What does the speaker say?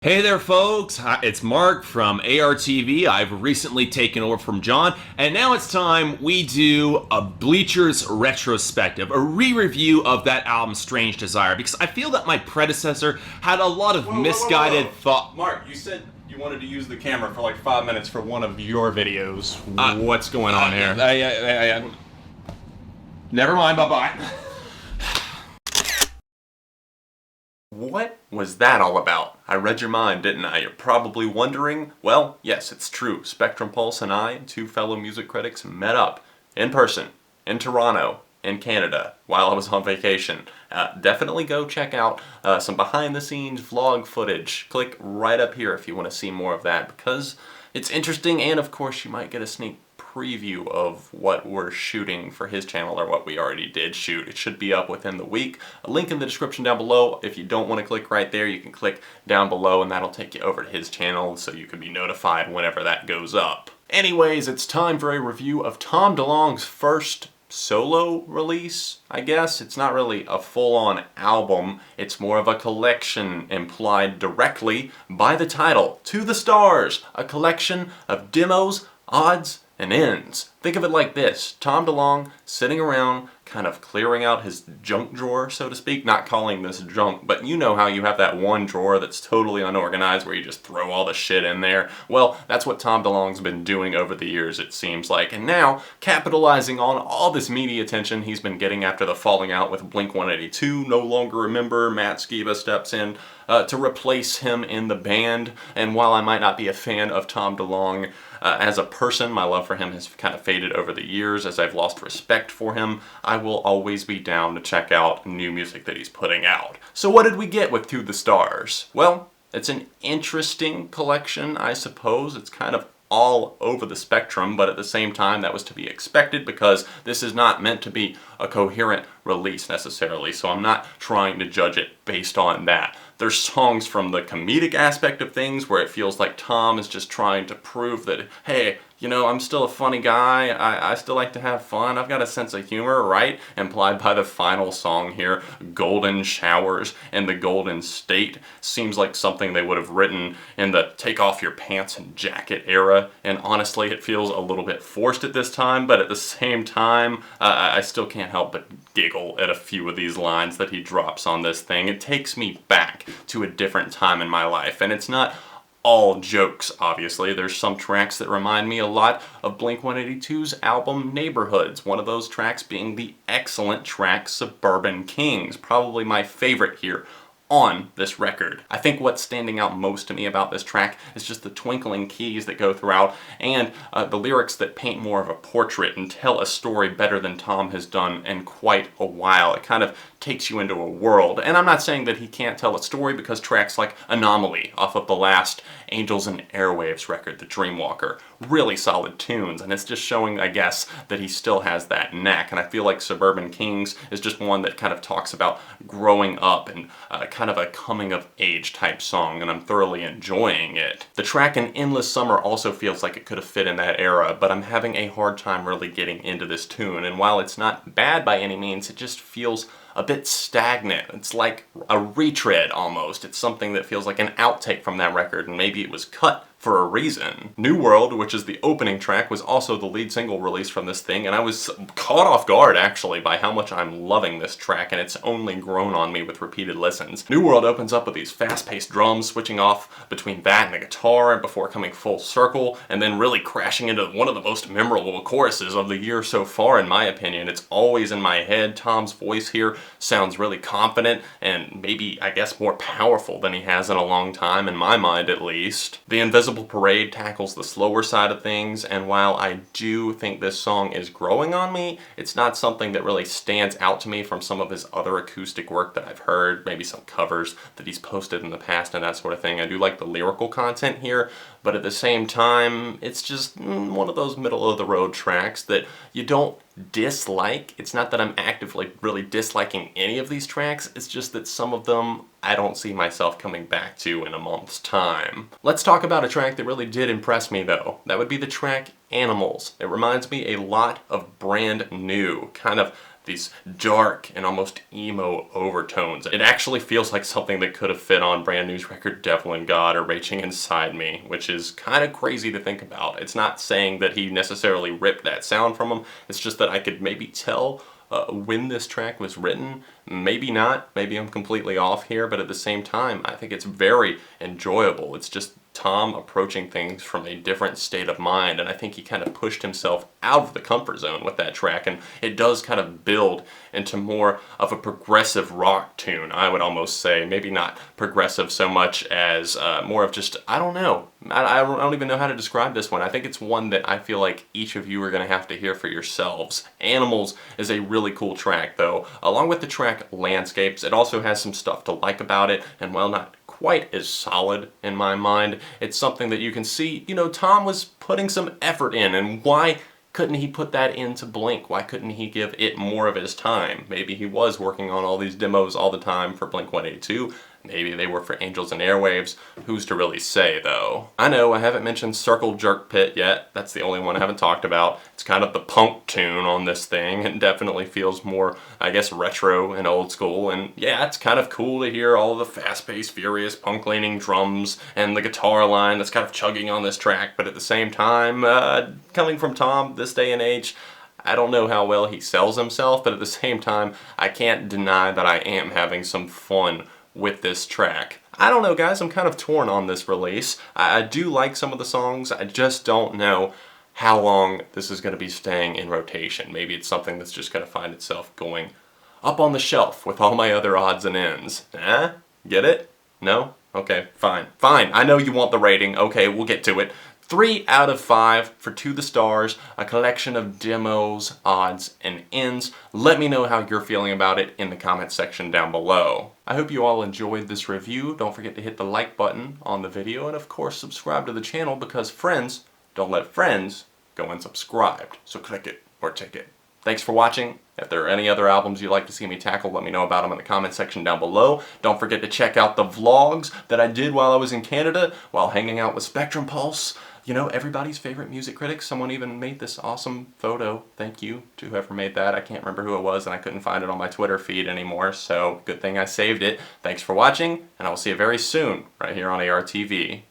Hey there, folks. Hi, it's Mark from ARTV. I've recently taken over from John, and now it's time we do a Bleachers retrospective, a re-review of that album, Strange Desire, because I feel that my predecessor had a lot of misguided thought. Mark, you said you wanted to use the camera for like 5 minutes for one of your videos. What's going on here? Never mind. Bye-bye. What was that all about? I read your mind, didn't I? You're probably wondering. Well, yes, it's true. Spectrum Pulse and I, two fellow music critics, met up in person in Toronto, in Canada, while I was on vacation. Definitely go check out some behind-the-scenes vlog footage. Click right up here if you want to see more of that, because it's interesting, and of course you might get a sneak preview of what we're shooting for his channel, or what we already did shoot. It should be up within the week. A link in the description down below. If you don't want to click right there, you can click down below and that'll take you over to his channel so you can be notified whenever that goes up. Anyways, it's time for a review of Tom Delonge's first solo release, I guess. It's not really a full-on album, it's more of a collection implied directly by the title, To the Stars, a collection of demos, odds, and ends. Think of it like this: Tom DeLonge sitting around kind of clearing out his junk drawer, so to speak. Not calling this junk, but you know how you have that one drawer that's totally unorganized where you just throw all the shit in there? Well, that's what Tom DeLonge's been doing over the years, it seems like. And now, capitalizing on all this media attention he's been getting after the falling out with Blink-182, no longer a member, Matt Skiba steps in to replace him in the band. And while I might not be a fan of Tom DeLonge as a person, my love for him has kind of faded over the years as I've lost respect for him. I will always be down to check out new music that he's putting out. So what did we get with To the Stars? Well, it's an interesting collection, I suppose. It's kind of all over the spectrum, but at the same time that was to be expected because this is not meant to be a coherent release necessarily, so I'm not trying to judge it based on that. There's songs from the comedic aspect of things where it feels like Tom is just trying to prove that, hey, you know, I'm still a funny guy, I still like to have fun, I've got a sense of humor, right? Implied by the final song here, Golden Showers and the Golden State. Seems like something they would have written in the take off your pants and jacket era, and honestly it feels a little bit forced at this time, but at the same time, I still can't help but giggle at a few of these lines that he drops on this thing. It takes me back to a different time in my life, and it's not all jokes, obviously. There's some tracks that remind me a lot of Blink-182's album Neighborhoods, one of those tracks being the excellent track Suburban Kings, probably my favorite here on this record. I think what's standing out most to me about this track is just the twinkling keys that go throughout, and the lyrics that paint more of a portrait and tell a story better than Tom has done in quite a while. It kind of takes you into a world. And I'm not saying that he can't tell a story, because tracks like Anomaly off of the last Angels and Airwaves record, The Dreamwalker, really solid tunes, and it's just showing, I guess, that he still has that knack. And I feel like Suburban Kings is just one that kind of talks about growing up and kind of a coming of age type song, and I'm thoroughly enjoying it. The track in Endless Summer also feels like it could have fit in that era, but I'm having a hard time really getting into this tune, and while it's not bad by any means, it just feels a bit stagnant. It's like a retread almost. It's something that feels like an outtake from that record, and maybe it was cut for a reason. New World, which is the opening track, was also the lead single released from this thing, and I was caught off guard actually by how much I'm loving this track, and it's only grown on me with repeated listens. New World opens up with these fast-paced drums switching off between that and the guitar before coming full circle, and then really crashing into one of the most memorable choruses of the year so far, in my opinion. It's always in my head. Tom's voice here sounds really confident and maybe, I guess, more powerful than he has in a long time, in my mind at least. The Invisible Parade tackles the slower side of things, and while I do think this song is growing on me, it's not something that really stands out to me from some of his other acoustic work that I've heard, maybe some covers that he's posted in the past and that sort of thing. I do like the lyrical content here, but at the same time, it's just one of those middle-of-the-road tracks that you don't dislike. It's not that I'm actively really disliking any of these tracks, it's just that some of them I don't see myself coming back to in a month's time. Let's talk about a track that really did impress me though. That would be the track Animals. It reminds me a lot of Brand New, kind of these dark and almost emo overtones. It actually feels like something that could have fit on Brand New's record Devil and God or Raging Inside Me, which is kind of crazy to think about. It's not saying that he necessarily ripped that sound from him, it's just that I could maybe tell when this track was written. Maybe not, maybe I'm completely off here, but at the same time, I think it's very enjoyable. It's just Tom approaching things from a different state of mind, and I think he kind of pushed himself out of the comfort zone with that track, and it does kind of build into more of a progressive rock tune, I would almost say. Maybe not progressive so much as more of just, I don't know. I don't even know how to describe this one. I think it's one that I feel like each of you are going to have to hear for yourselves. Animals is a really cool track, though. Along with the track Landscapes, it also has some stuff to like about it, and while not quite as solid in my mind, it's something that you can see, you know, Tom was putting some effort in, and why couldn't he put that into Blink? Why couldn't he give it more of his time? Maybe he was working on all these demos all the time for Blink-182. Maybe they were for Angels and Airwaves. Who's to really say, though? I know I haven't mentioned Circle Jerk Pit yet. That's the only one I haven't talked about. It's kind of the punk tune on this thing. It definitely feels more, I guess, retro and old school. And yeah, it's kind of cool to hear all of the fast-paced, furious, punk-leaning drums and the guitar line that's kind of chugging on this track. But at the same time, coming from Tom this day and age, I don't know how well he sells himself, but at the same time, I can't deny that I am having some fun with this track. I don't know, guys, I'm kind of torn on this release. I do like some of the songs, I just don't know how long this is going to be staying in rotation. Maybe it's something that's just going to find itself going up on the shelf with all my other odds and ends. Get it? No? Okay, fine. Fine, I know you want the rating. Okay, we'll get to it. 3 out of 5 for To the Stars, a collection of demos, odds, and ends. Let me know how you're feeling about it in the comment section down below. I hope you all enjoyed this review. Don't forget to hit the like button on the video, and of course subscribe to the channel, because friends don't let friends go unsubscribed. So click it or tick it. Thanks for watching. If there are any other albums you'd like to see me tackle, let me know about them in the comment section down below. Don't forget to check out the vlogs that I did while I was in Canada, while hanging out with Spectrum Pulse. You know, everybody's favorite music critic. Someone even made this awesome photo. Thank you to whoever made that. I can't remember who it was, and I couldn't find it on my Twitter feed anymore, so good thing I saved it. Thanks for watching, and I will see you very soon right here on ARTV.